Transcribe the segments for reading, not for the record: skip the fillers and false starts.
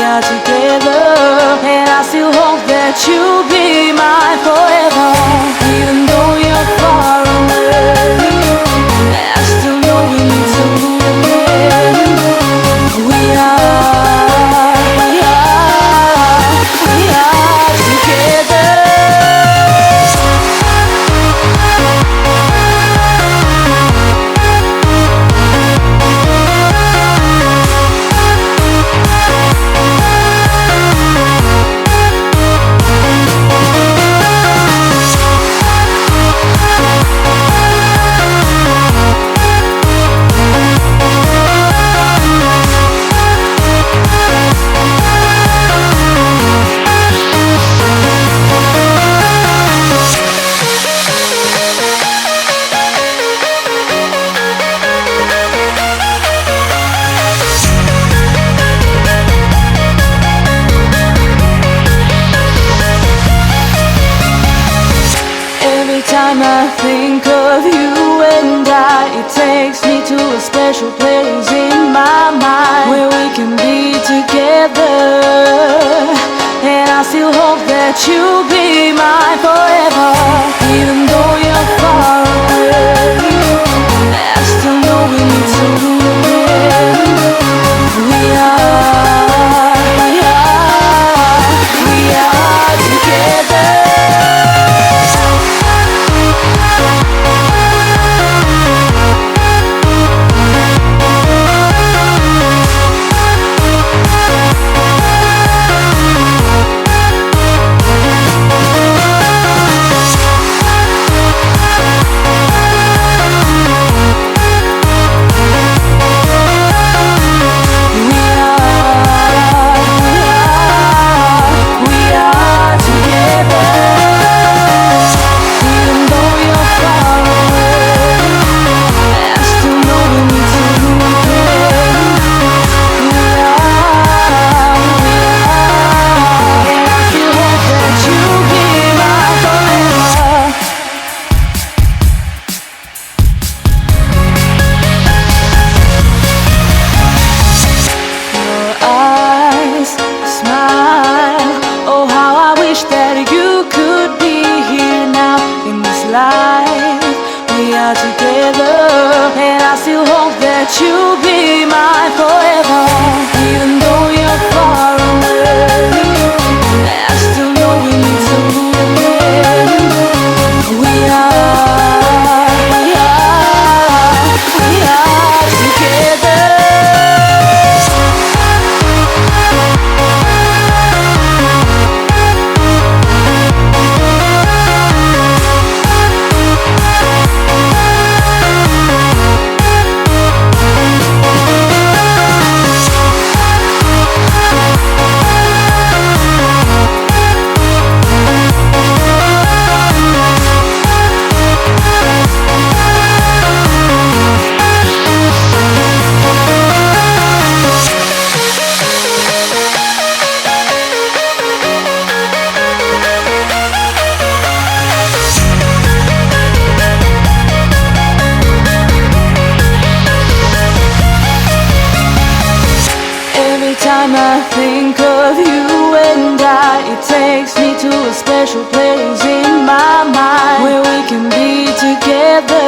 are together, and I still hope that you'll be mine forever. Even though you're far away, I still know we need to move again. We are together. Every time I think of you and it takes me to a special place in my mind where we can be together. And I still hope that you'll be mine forever. Even though you're far away, I still know we need to move again. We are together. You'll be mine forever. Even though you're far away, I still know we need to move again. We are together. Time I think of you and it takes me to a special place in my mind where we can be together.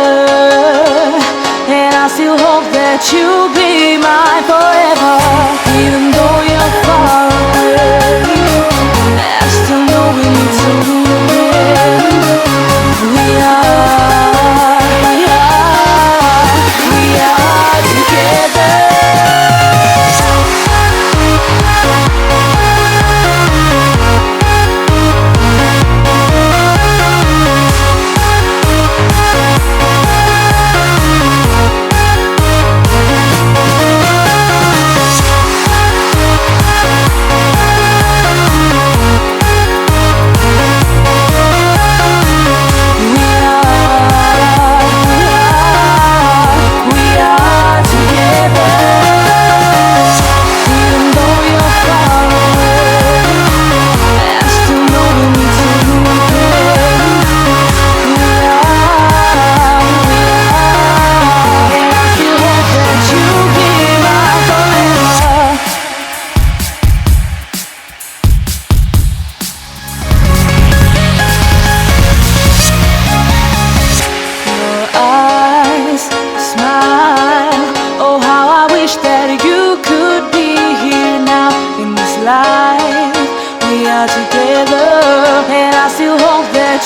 And I still hope that you'll be mine forever. Even though you're far away, I still know we need to move again. We are together.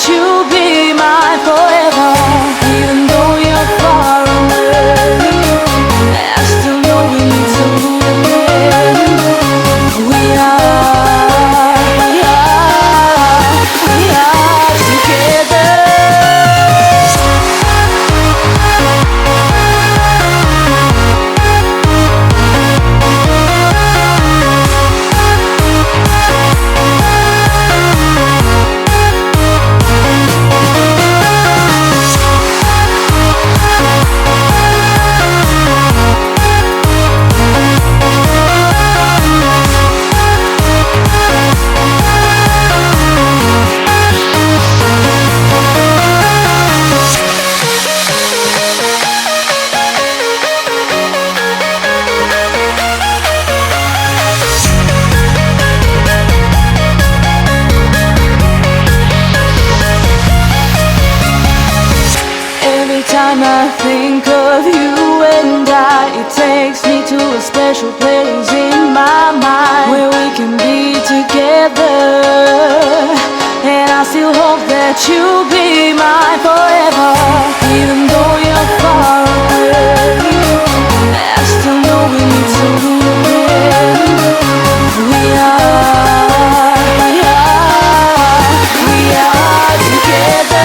you'll be mine forever. Even though you're far away, I still know we need to meet again. We are together. Every time I think of you and it takes me to a special place in my mind where we can be together. And I still hope that you'll be mine forever. Even though you're far away, I still know we need to meet again. We are together.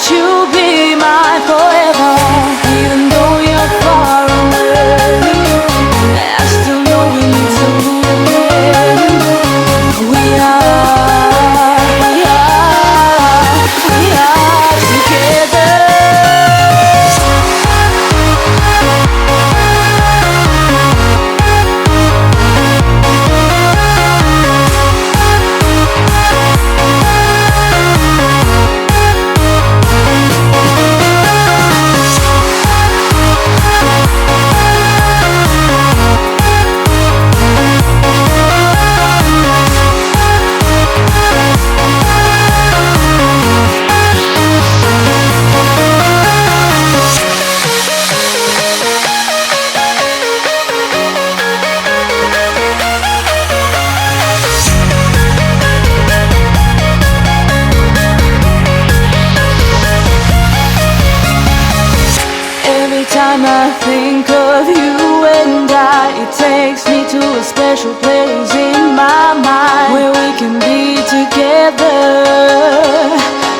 You'll be mine forever. Even though you're far away, I still know we need to meet again. We are together. Every time I think of you and it takes me to a special place in my mind where we can be together.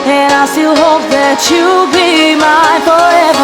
And I still hope that you'll be mine forever.